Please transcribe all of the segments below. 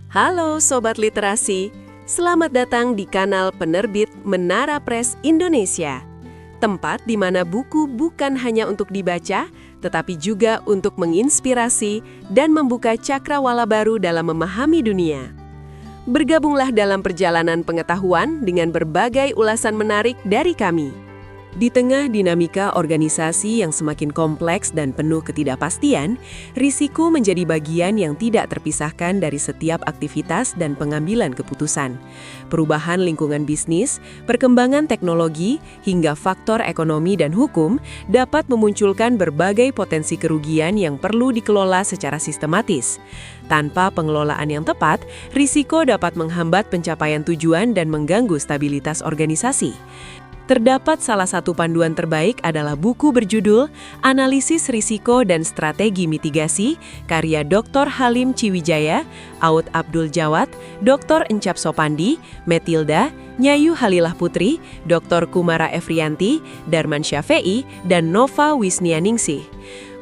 Halo Sobat Literasi, selamat datang di kanal penerbit Menara Press Indonesia. Tempat di mana buku bukan hanya untuk dibaca, tetapi juga untuk menginspirasi dan membuka cakrawala baru dalam memahami dunia. Bergabunglah dalam perjalanan pengetahuan dengan berbagai ulasan menarik dari kami. Di tengah dinamika organisasi yang semakin kompleks dan penuh ketidakpastian, risiko menjadi bagian yang tidak terpisahkan dari setiap aktivitas dan pengambilan keputusan. Perubahan lingkungan bisnis, perkembangan teknologi, hingga faktor ekonomi dan hukum dapat memunculkan berbagai potensi kerugian yang perlu dikelola secara sistematis. Tanpa pengelolaan yang tepat, risiko dapat menghambat pencapaian tujuan dan mengganggu stabilitas organisasi. Terdapat salah satu panduan terbaik adalah buku berjudul Analisis Risiko dan Strategi Mitigasi, karya Dr. Halim Ciwijaya, Aud Abdul Jawad, Dr. Encap Sopandi, Metilda, Nyayu Halilah Putri, Dr. Kumara Efrianti, Darman Syafei, dan Nova Wisnianingsih.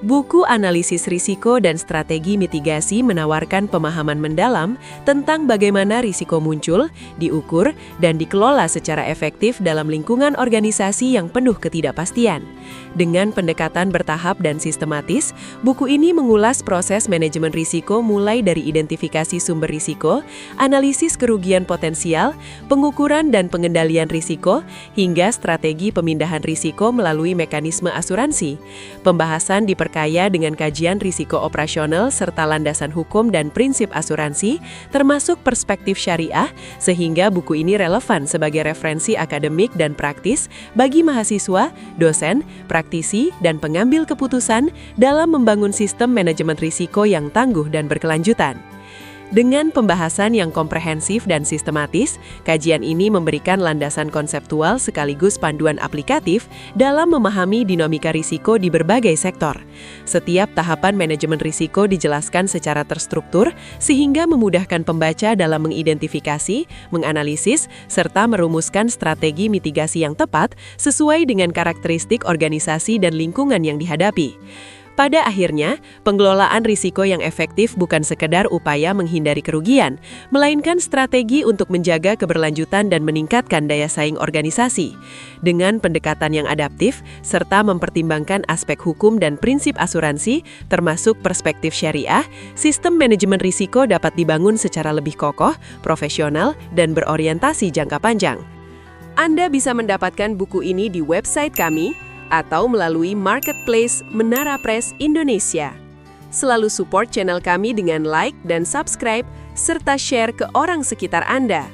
Buku Analisis Risiko dan Strategi Mitigasi menawarkan pemahaman mendalam tentang bagaimana risiko muncul, diukur, dan dikelola secara efektif dalam lingkungan organisasi yang penuh ketidakpastian. Dengan pendekatan bertahap dan sistematis, buku ini mengulas proses manajemen risiko mulai dari identifikasi sumber risiko, analisis kerugian potensial, pengukuran dan pengendalian risiko, hingga strategi pemindahan risiko melalui mekanisme asuransi. Pembahasan diperkaya dengan kajian risiko operasional serta landasan hukum dan prinsip asuransi, termasuk perspektif syariah, sehingga buku ini relevan sebagai referensi akademik dan praktis bagi mahasiswa, dosen, praktisi, dan pengambil keputusan dalam membangun sistem manajemen risiko yang tangguh dan berkelanjutan. Dengan pembahasan yang komprehensif dan sistematis, kajian ini memberikan landasan konseptual sekaligus panduan aplikatif dalam memahami dinamika risiko di berbagai sektor. Setiap tahapan manajemen risiko dijelaskan secara terstruktur sehingga memudahkan pembaca dalam mengidentifikasi, menganalisis, serta merumuskan strategi mitigasi yang tepat sesuai dengan karakteristik organisasi dan lingkungan yang dihadapi. Pada akhirnya, pengelolaan risiko yang efektif bukan sekedar upaya menghindari kerugian, melainkan strategi untuk menjaga keberlanjutan dan meningkatkan daya saing organisasi. Dengan pendekatan yang adaptif, serta mempertimbangkan aspek hukum dan prinsip asuransi, termasuk perspektif syariah, sistem manajemen risiko dapat dibangun secara lebih kokoh, profesional, dan berorientasi jangka panjang. Anda bisa mendapatkan buku ini di website kami, atau melalui marketplace Menara Press Indonesia. Selalu support channel kami dengan like dan subscribe, serta share ke orang sekitar Anda.